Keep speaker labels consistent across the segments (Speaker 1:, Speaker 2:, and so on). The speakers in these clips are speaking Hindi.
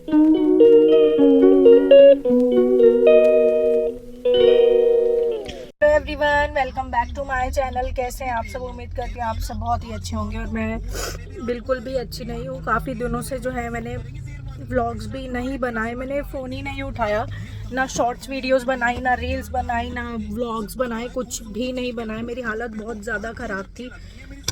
Speaker 1: Everyone, welcome back to my channel. कैसे हैं आप सब? उम्मीद करती हूँ आप सब बहुत ही अच्छे होंगे और मैं बिल्कुल भी अच्छी नहीं हूँ। काफ़ी दिनों से जो है मैंने व्लॉग्स भी नहीं बनाए, मैंने फ़ोन ही नहीं उठाया, ना शॉर्ट्स वीडियोस बनाई, ना रील्स बनाई, ना व्लॉग्स बनाए, कुछ भी नहीं बनाए। मेरी हालत बहुत ज़्यादा ख़राब थी,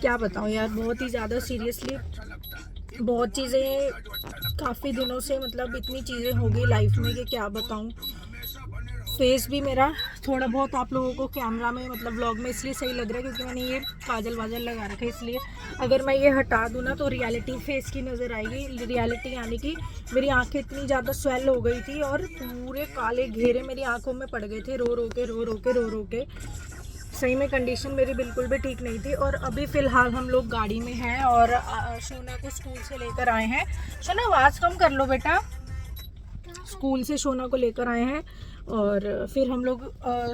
Speaker 1: क्या बताऊँ यार, बहुत ही ज़्यादा सीरियसली। बहुत चीज़ें काफ़ी दिनों से, मतलब इतनी चीज़ें हो गई लाइफ में कि क्या बताऊँ। फेस भी मेरा थोड़ा बहुत आप लोगों को कैमरा में, मतलब व्लॉग में इसलिए सही लग रहा है क्योंकि मैंने ये काजल वाजल लगा रखा है, इसलिए अगर मैं ये हटा दूँ ना तो रियलिटी फेस की नज़र आएगी। रियलिटी यानी कि मेरी आंखें इतनी ज़्यादा स्वेल हो गई थी और पूरे काले घेरे मेरी आंखों में पड़ गए थे, रो रो के। सही में कंडीशन मेरी बिल्कुल भी ठीक नहीं थी। और अभी फ़िलहाल हम लोग गाड़ी में हैं और सोना को स्कूल से लेकर आए हैं। सोना आवाज़ कम कर लो बेटा। स्कूल से सोना को लेकर आए हैं और फिर हम लोग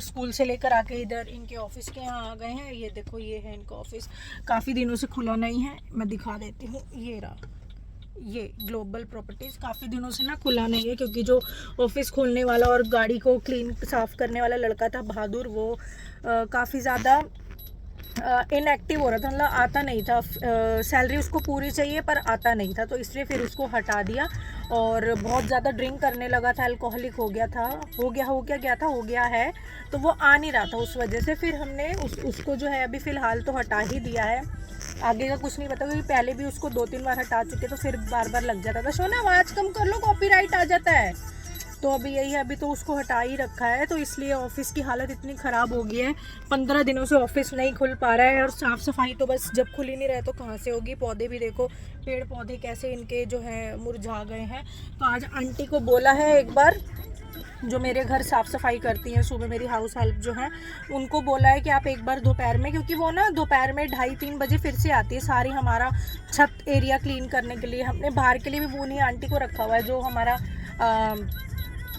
Speaker 1: स्कूल से लेकर आके इधर इनके ऑफिस के यहाँ आ गए हैं। ये देखो, ये है इनका ऑफिस, काफ़ी दिनों से खुला नहीं है। मैं दिखा देती हूँ, ये रहा, ये ग्लोबल प्रॉपर्टीज़ काफ़ी दिनों से ना खुला नहीं है क्योंकि जो ऑफिस खोलने वाला और गाड़ी को क्लीन साफ़ करने वाला लड़का था बहादुर, वो काफ़ी ज़्यादा इनएक्टिव हो रहा था, मतलब आता नहीं था। सैलरी उसको पूरी चाहिए पर आता नहीं था, तो इसलिए फिर उसको हटा दिया। और बहुत ज़्यादा ड्रिंक करने लगा था, अल्कोहलिक हो गया है, तो वो आ नहीं रहा था उस वजह से। फिर हमने उसको जो है अभी फ़िलहाल तो हटा ही दिया है। आगे का कुछ नहीं पता क्योंकि पहले भी उसको 2-3 बार हटा चुके, तो फिर बार बार लग जाता था। सोना आवाज़ कम कर लो, कॉपीराइट आ जाता है। तो अभी यही है, अभी तो उसको हटा ही रखा है, तो इसलिए ऑफिस की हालत इतनी ख़राब हो गई है। 15 दिनों से ऑफिस नहीं खुल पा रहा है और साफ़ सफाई तो बस जब खुल ही नहीं रहे तो कहाँ से होगी। पौधे भी देखो, पेड़ पौधे कैसे इनके जो है मुरझा गए हैं। तो आज आंटी को बोला है एक बार, जो मेरे घर साफ़ सफाई करती हैं सुबह, मेरी हाउस हेल्प जो है, उनको बोला है कि आप एक बार दोपहर में, क्योंकि वो ना दोपहर में 2:30-3 बजे फिर से आती है सारी हमारा छत एरिया क्लीन करने के लिए। हमने बाहर के लिए भी वो नहीं आंटी को रखा हुआ है, जो हमारा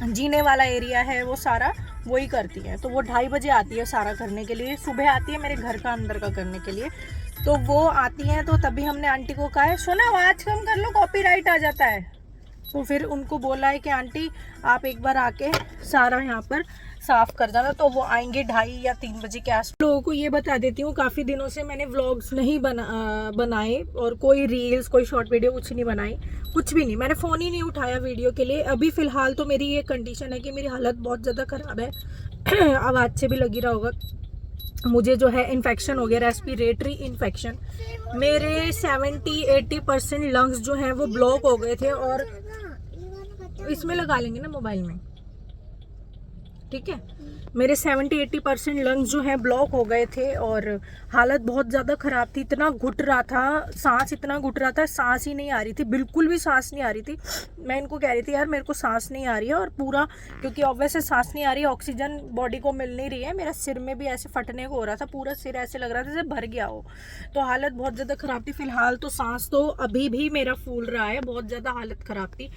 Speaker 1: जीने वाला एरिया है वो सारा वही करती है। तो वो 2:30 बजे आती है सारा करने के लिए, सुबह आती है मेरे घर का अंदर का करने के लिए। तो वो आती हैं, तो तभी हमने आंटी को कहा है सोना आवाज़ कम कर लो, कॉपीराइट आ जाता है। तो फिर उनको बोला है कि आंटी आप एक बार आके सारा यहाँ पर साफ़ कर जाना। तो वो आएंगे 2:30 या 3 बजे के आस। लोगों को ये बता देती हूँ, काफ़ी दिनों से मैंने व्लॉग्स नहीं बनाए और कोई रील्स, कोई शॉर्ट वीडियो कुछ नहीं बनाई, कुछ भी नहीं। मैंने फ़ोन ही नहीं उठाया वीडियो के लिए। अभी फ़िलहाल तो मेरी ये कंडीशन है कि मेरी हालत बहुत ज़्यादा ख़राब है। आवाज़ से भी लगी रहा होगा, मुझे जो है इन्फेक्शन हो गया, रेस्पिरेटरी इन्फेक्शन। मेरे 70-80% लंग्स जो हैं वो ब्लॉक हो गए थे। और इसमें लगा लेंगे ना मोबाइल में, ठीक है। मेरे 70-80% लंग्स जो हैं ब्लॉक हो गए थे और हालत बहुत ज़्यादा ख़राब थी। इतना घुट रहा था, सांस इतना घुट रहा था, सांस ही नहीं आ रही थी, बिल्कुल भी सांस नहीं आ रही थी। मैं इनको कह रही थी यार मेरे को सांस नहीं आ रही है, और पूरा, क्योंकि ऑब्वियस से सांस नहीं आ रही है, ऑक्सीजन बॉडी को मिल नहीं रही है। मेरा सिर में भी ऐसे फटने को हो रहा था, पूरा सिर ऐसे लग रहा था जैसे भर गया हो। तो हालत बहुत ज़्यादा ख़राब थी। फ़िलहाल तो सांस तो अभी भी मेरा फूल रहा है, बहुत ज़्यादा हालत ख़राब थी।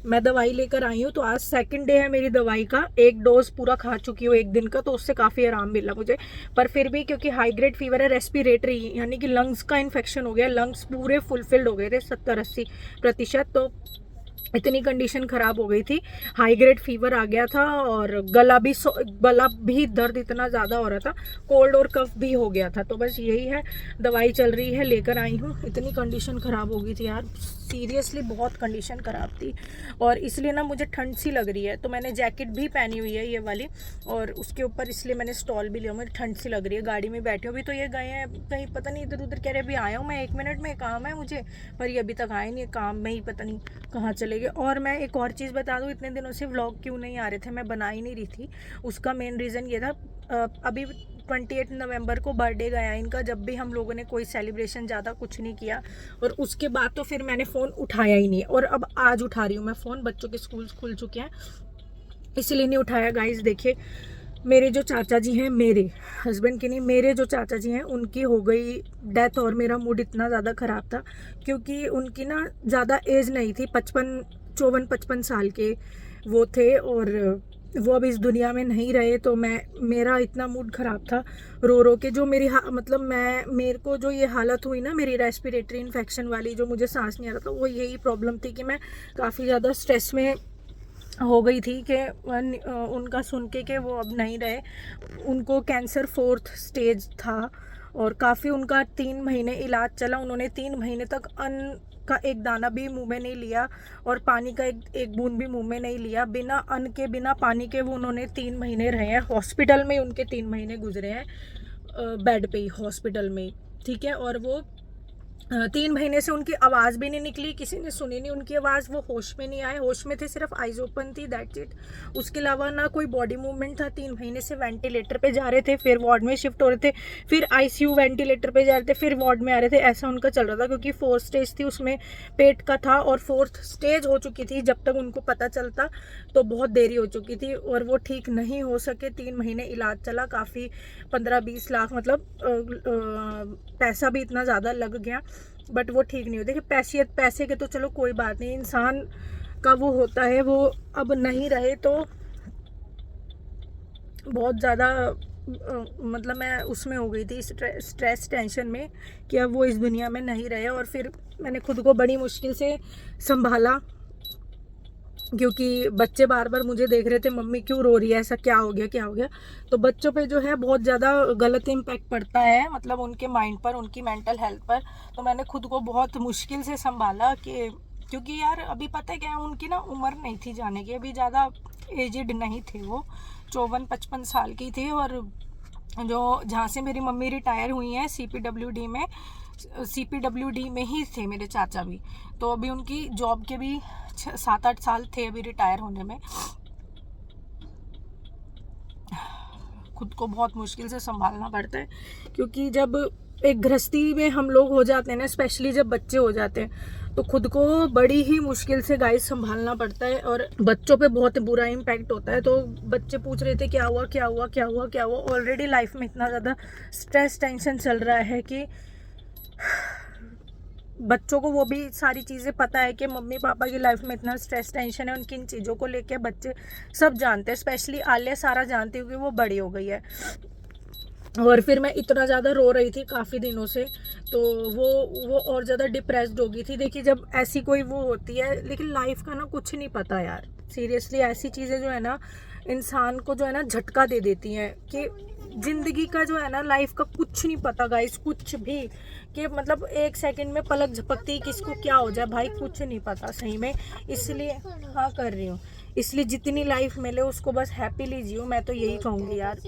Speaker 1: मैं दवाई लेकर आई हूँ, तो आज 2nd डे है मेरी दवाई का। 1 डोज पूरा खा चुकी हूँ 1 दिन का, तो उससे काफ़ी आराम मिला मुझे। पर फिर भी क्योंकि हाई ग्रेड फीवर है, रेस्पिरेटरी यानी कि लंग्स का इन्फेक्शन हो गया, लंग्स पूरे फुलफिल्ड हो गए थे 70-80%। तो इतनी कंडीशन ख़राब हो गई थी, हाई ग्रेड फीवर आ गया था और गला भी दर्द इतना ज़्यादा हो रहा था, कोल्ड और कफ भी हो गया था। तो बस यही है, दवाई चल रही है, लेकर आई हूँ। इतनी कंडीशन ख़राब हो गई थी यार, सीरियसली बहुत कंडीशन ख़राब थी। और इसलिए ना मुझे ठंड सी लग रही है, तो मैंने जैकेट भी पहनी हुई है ये वाली, और उसके ऊपर इसलिए मैंने स्टॉल भी लिया। मुझे ठंड सी लग रही है, गाड़ी में बैठी हूँ। अभी तो ये गए हैं कहीं, पता नहीं इधर उधर, कह रहे अभी आया हूँ मैं 1 मिनट में, काम है मुझे, पर ये अभी तक आए नहीं, काम में ही पता नहीं कहाँ चले गए। और मैं एक और चीज़ बता दूँ, इतने दिनों से व्लॉग क्यों नहीं आ रहे थे, मैं बना ही नहीं रही थी, उसका मेन रीज़न ये था, अभी 28 नवंबर को बर्थडे गया इनका, जब भी हम लोगों ने कोई सेलिब्रेशन ज़्यादा कुछ नहीं किया, और उसके बाद तो फिर मैंने फ़ोन उठाया ही नहीं। और अब आज उठा रही हूँ मैं फ़ोन, बच्चों के स्कूल खुल चुके हैं इसलिए नहीं उठाया। गाइस देखिए, मेरे जो चाचा जी हैं, मेरे हस्बैंड की नहीं, मेरे जो चाचा जी हैं उनकी हो गई डेथ, और मेरा मूड इतना ज़्यादा ख़राब था क्योंकि उनकी ना ज़्यादा एज नहीं थी, 54-55 साल के वो थे। और वो अब इस दुनिया में नहीं रहे, तो मेरा इतना मूड ख़राब था रो रो के। जो मेरी मतलब मेरे को जो ये हालत हुई ना, मेरी रेस्पिरेटरी इन्फेक्शन वाली, जो मुझे सांस नहीं आ रहा था, वो यही प्रॉब्लम थी कि मैं काफ़ी ज़्यादा स्ट्रेस में हो गई थी कि उनका सुन के वो अब नहीं रहे। उनको कैंसर 4th स्टेज था और काफ़ी उनका 3 महीने इलाज चला। उन्होंने 3 महीने तक अन्न का एक दाना भी मुंह में नहीं लिया और पानी का एक बूंद भी मुंह में नहीं लिया। बिना अन्न के, बिना पानी के वो उन्होंने 3 महीने रहे हैं हॉस्पिटल में। उनके 3 महीने गुजरे हैं बेड पे ही, हॉस्पिटल में, ठीक है। और वो 3 महीने से उनकी आवाज़ भी नहीं निकली, किसी ने सुनी नहीं उनकी आवाज़। वो होश में नहीं आए, होश में थे, सिर्फ आइज ओपन थी, दैट्स इट। उसके अलावा ना कोई बॉडी मूवमेंट था। 3 महीने से वेंटिलेटर पे जा रहे थे, फिर वार्ड में शिफ्ट हो रहे थे, फिर आईसीयू वेंटिलेटर पे जा रहे थे, फिर वार्ड में आ रहे थे। ऐसा उनका चल रहा था क्योंकि 4th स्टेज थी, उसमें पेट का था, और 4th स्टेज हो चुकी थी जब तक उनको पता चलता, तो बहुत देरी हो चुकी थी और वो ठीक नहीं हो सके। 3 महीने इलाज चला, काफ़ी 15-20 लाख, मतलब पैसा भी इतना ज़्यादा लग गया, बट वो ठीक नहीं हो। देखिए पैसे के तो चलो कोई बात नहीं, इंसान का वो होता है, वो अब नहीं रहे तो बहुत ज़्यादा मतलब मैं उसमें हो गई थी, स्ट्रेस टेंशन में, कि अब वो इस दुनिया में नहीं रहे। और फिर मैंने खुद को बड़ी मुश्किल से संभाला, क्योंकि बच्चे बार बार मुझे देख रहे थे, मम्मी क्यों रो रही है, ऐसा क्या हो गया, क्या हो गया। तो बच्चों पे जो है बहुत ज़्यादा गलत इम्पैक्ट पड़ता है, मतलब उनके माइंड पर, उनकी मेंटल हेल्थ पर। तो मैंने खुद को बहुत मुश्किल से संभाला, कि क्योंकि यार अभी पता है क्या, उनकी ना उम्र नहीं थी जाने की, अभी ज़्यादा एजिड नहीं थे वो, 54-55 साल की थी। और जो जहाँ से मेरी मम्मी रिटायर हुई हैं, CPWD में ही थे मेरे चाचा भी। तो अभी उनकी जॉब के भी 7-8 साल थे अभी रिटायर होने में। खुद को बहुत मुश्किल से संभालना पड़ता है, क्योंकि जब एक गृहस्थी में हम लोग हो जाते हैं ना, स्पेशली जब बच्चे हो जाते हैं, तो खुद को बड़ी ही मुश्किल से गाइस संभालना पड़ता है, और बच्चों पे बहुत बुरा इम्पैक्ट होता है। तो बच्चे पूछ रहे थे क्या हुआ, क्या हुआ, क्या हुआ, क्या हुआ। ऑलरेडी लाइफ में इतना ज़्यादा स्ट्रेस टेंशन चल रहा है कि बच्चों को वो भी सारी चीज़ें पता है कि मम्मी पापा की लाइफ में इतना स्ट्रेस टेंशन है, उनकी इन चीज़ों को लेके बच्चे सब जानते हैं, स्पेशली आलिया सारा जानती हूँ कि वो बड़ी हो गई है। और फिर मैं इतना ज़्यादा रो रही थी काफ़ी दिनों से, तो वो और ज़्यादा डिप्रेस्ड हो गई थी। देखिए जब ऐसी कोई वो होती है, लेकिन लाइफ का ना कुछ नहीं पता यार, सीरियसली ऐसी चीज़ें जो है ना इंसान को जो है ना झटका दे देती हैं, कि ज़िंदगी का जो है ना, लाइफ का कुछ नहीं पता गाइस, कुछ भी, कि मतलब 1 सेकंड में पलक झपकती किसको क्या हो जाए भाई, कुछ नहीं पता सही में। इसलिए हाँ कर रही हूँ, इसलिए जितनी लाइफ मिले उसको बस हैप्पीली जियो, मैं तो यही कहूँगी यार।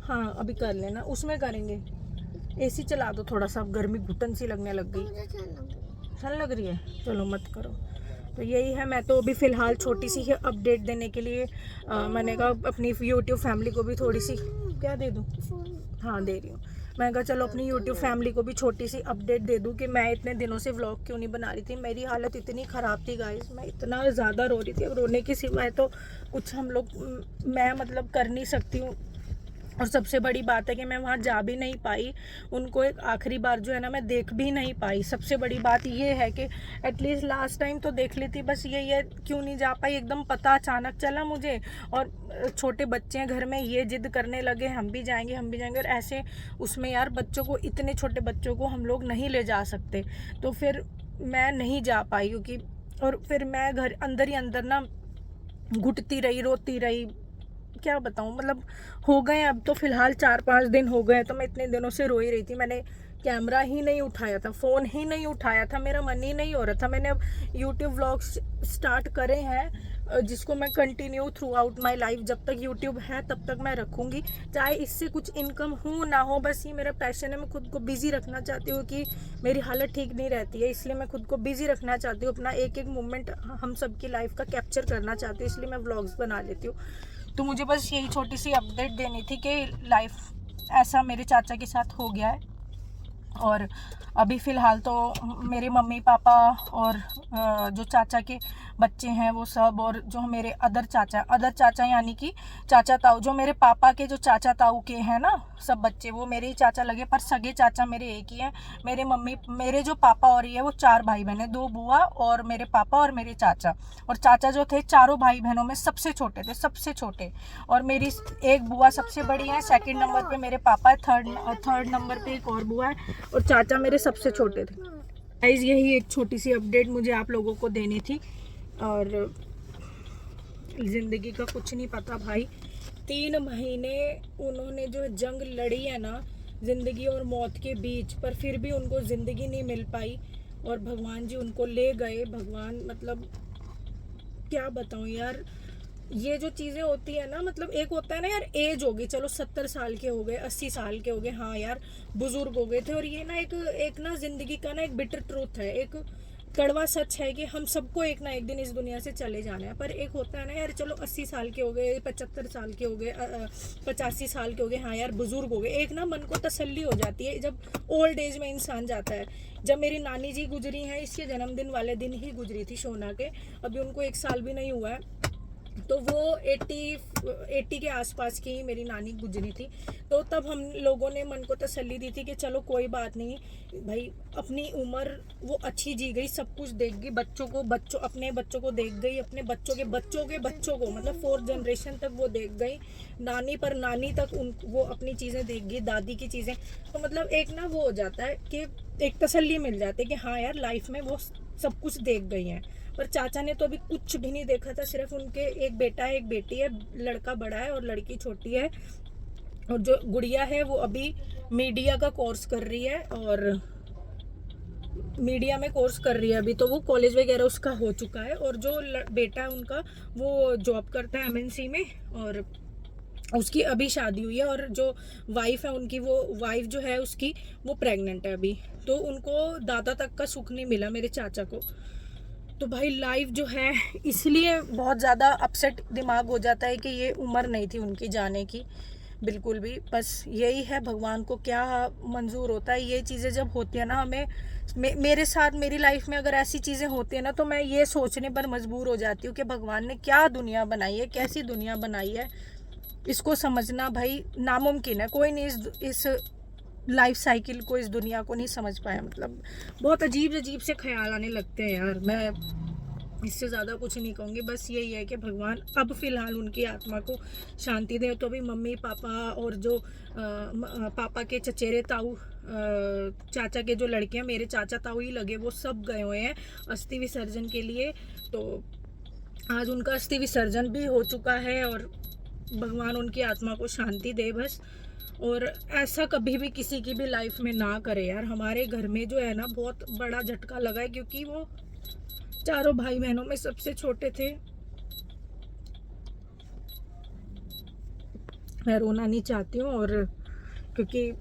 Speaker 1: हाँ अभी कर लेना, उसमें करेंगे। एसी चला दो थोड़ा सा, अब गर्मी घुटन सी लगने लग गई, ठंड लग रही है, चलो मत करो। तो यही है, मैं तो अभी फ़िलहाल छोटी सी ही अपडेट देने के लिए मैंने कहा अपनी यूट्यूब फैमिली को भी थोड़ी सी, क्या दे दूँ, हाँ दे रही हूँ। मैं कहा चलो अपनी यूट्यूब फैमिली को भी छोटी सी अपडेट दे दूँ कि मैं इतने दिनों से व्लॉग क्यों नहीं बना रही थी। मेरी हालत इतनी ख़राब थी गाइस, मैं इतना ज़्यादा रो रही थी, अब रोने के सिवाय तो कुछ मैं मतलब कर नहीं सकती हूँ। और सबसे बड़ी बात है कि मैं वहाँ जा भी नहीं पाई, उनको एक आखिरी बार जो है ना मैं देख भी नहीं पाई। सबसे बड़ी बात ये है कि एटलीस्ट लास्ट टाइम तो देख ली थी, बस ये क्यों नहीं जा पाई, एकदम पता अचानक चला मुझे। और छोटे बच्चे हैं घर में, ये जिद करने लगे हम भी जाएंगे, हम भी जाएंगे। और ऐसे उसमें यार बच्चों को, इतने छोटे बच्चों को हम लोग नहीं ले जा सकते, तो फिर मैं नहीं जा पाई, क्योंकि और फिर मैं घर अंदर ही अंदर ना घुटती रही, रोती रही, क्या बताऊँ। मतलब हो गए अब तो फ़िलहाल 4-5 दिन हो गए, तो मैं इतने दिनों से रो ही रही थी। मैंने कैमरा ही नहीं उठाया था, फ़ोन ही नहीं उठाया था, मेरा मन ही नहीं हो रहा था। मैंने अब यूट्यूब व्लॉग्स स्टार्ट करे हैं, जिसको मैं continue through out my life, जब तक यूट्यूब है तब तक मैं रखूँगी, चाहे इससे कुछ इनकम हो ना हो, बस ये मेरा पैशन है। मैं खुद को बिज़ी रखना चाहती हूँ, कि मेरी हालत ठीक नहीं रहती है, इसलिए मैं खुद को बिज़ी रखना चाहती हूँ, अपना एक एक मोमेंट हम सबकी लाइफ का कैप्चर करना चाहती हूँ, इसलिए मैं व्लॉग्स बना लेती हूँ। तो मुझे बस यही छोटी सी अपडेट देनी थी कि लाइफ ऐसा मेरे चाचा के साथ हो गया है। और अभी फ़िलहाल तो मेरे मम्मी पापा और जो चाचा के बच्चे हैं वो सब, और जो मेरे अदर चाचा यानी कि चाचा ताऊ, जो मेरे पापा के जो चाचा ताऊ के हैं ना सब बच्चे, वो मेरे ही चाचा लगे, पर सगे चाचा मेरे एक ही हैं। मेरे जो पापा और ये वो 4 भाई बहन हैं, 2 बुआ और मेरे पापा और मेरे चाचा। और चाचा जो थे चारों भाई बहनों में सबसे छोटे थे, सबसे छोटे। और मेरी एक बुआ सबसे बड़ी है, सेकंड नंबर पे मेरे पापा है, थर्ड नंबर पे एक और बुआ है, और चाचा मेरे सबसे छोटे थे। गाइस यही एक छोटी सी अपडेट मुझे आप लोगों को देनी थी। और ज़िंदगी का कुछ नहीं पता भाई, 3 महीने उन्होंने जो जंग लड़ी है ना ज़िंदगी और मौत के बीच, पर फिर भी उनको ज़िंदगी नहीं मिल पाई और भगवान जी उनको ले गए। भगवान मतलब क्या बताऊँ यार, ये जो चीज़ें होती है ना, मतलब एक होता है ना यार, एज हो गई, चलो 70 साल के हो गए, 80 साल के हो गए, हाँ यार बुजुर्ग हो गए थे। और ये ना एक ना ज़िंदगी का ना एक बिटर ट्रूथ है, एक कड़वा सच है कि हम सबको एक ना एक दिन इस दुनिया से चले जाना है। पर एक होता है ना यार, चलो 80 साल के हो गए, 75 साल के हो गए, 85 साल के हो गए, हाँ यार बुजुर्ग हो गए, एक ना मन को तसल्ली हो जाती है जब ओल्ड एज में इंसान जाता है। जब मेरी नानी जी गुजरी हैं, इसके जन्मदिन वाले दिन ही गुजरी थी, शोना के, अभी उनको 1 साल भी नहीं हुआ है, तो वो 80 के आसपास की ही मेरी नानी गुजरी थी। तो तब हम लोगों ने मन को तसल्ली दी थी कि चलो कोई बात नहीं भाई, अपनी उम्र वो अच्छी जी गई, सब कुछ देख गई, अपने बच्चों को देख गई, अपने बच्चों के बच्चों को, मतलब 4th जनरेशन तक वो देख गई, नानी तक वो अपनी चीज़ें देख गई, दादी की चीज़ें। तो मतलब एक ना वो हो जाता है कि एक तसल्ली मिल जाती है कि हाँ यार लाइफ में वो सब कुछ देख गई हैं। पर चाचा ने तो अभी कुछ भी नहीं देखा था, सिर्फ उनके एक बेटा है, एक बेटी है, लड़का बड़ा है और लड़की छोटी है। और जो गुड़िया है वो अभी मीडिया का कोर्स कर रही है, और मीडिया में कोर्स कर रही है अभी, तो वो कॉलेज वगैरह उसका हो चुका है। और जो बेटा है उनका वो जॉब करता है MNC में, और उसकी अभी शादी हुई है। और जो वाइफ है उनकी, वो वाइफ जो है उसकी वो प्रेग्नेंट है अभी। तो उनको दादा तक का सुख नहीं मिला मेरे चाचा को। तो भाई लाइफ जो है, इसलिए बहुत ज़्यादा अपसेट दिमाग हो जाता है कि ये उम्र नहीं थी उनकी जाने की बिल्कुल भी। बस यही है, भगवान को क्या मंजूर होता है। ये चीज़ें जब होती है ना हमें, मेरे साथ मेरी लाइफ में अगर ऐसी चीज़ें होती है ना, तो मैं ये सोचने पर मजबूर हो जाती हूँ कि भगवान ने क्या दुनिया बनाई है, कैसी दुनिया बनाई है। इसको समझना भाई नामुमकिन है, कोई नहीं इस लाइफ साइकिल को, इस दुनिया को नहीं समझ पाया। मतलब बहुत अजीब से ख्याल आने लगते हैं यार। मैं इससे ज़्यादा कुछ नहीं कहूँगी, बस यही है कि भगवान अब फ़िलहाल उनकी आत्मा को शांति दे। तो अभी मम्मी पापा और जो पापा के चचेरे ताऊ, चाचा के जो लड़के हैं, मेरे चाचा ताऊ ही लगे, वो सब गए हुए हैं अस्थि विसर्जन के लिए। तो आज उनका अस्थि विसर्जन भी हो चुका है, और भगवान उनकी आत्मा को शांति दे बस। और ऐसा कभी भी किसी की भी लाइफ में ना करे यार। हमारे घर में जो है ना बहुत बड़ा झटका लगा है, क्योंकि वो चारों भाई बहनों में सबसे छोटे थे। मैं रोना नहीं चाहती हूँ, और क्योंकि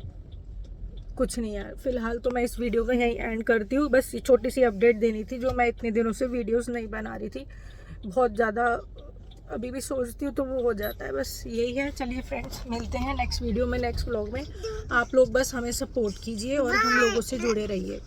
Speaker 1: कुछ नहीं यार, फिलहाल तो मैं इस वीडियो को यहीं एंड करती हूँ। बस ये छोटी सी अपडेट देनी थी, जो मैं इतने दिनों से वीडियोस नहीं बना रही थी, बहुत ज़्यादा अभी भी सोचती हूँ तो वो हो जाता है। बस यही है। चलिए फ्रेंड्स, मिलते हैं नेक्स्ट वीडियो में, नेक्स्ट व्लॉग में। आप लोग बस हमें सपोर्ट कीजिए और हम लोगों से जुड़े रहिए।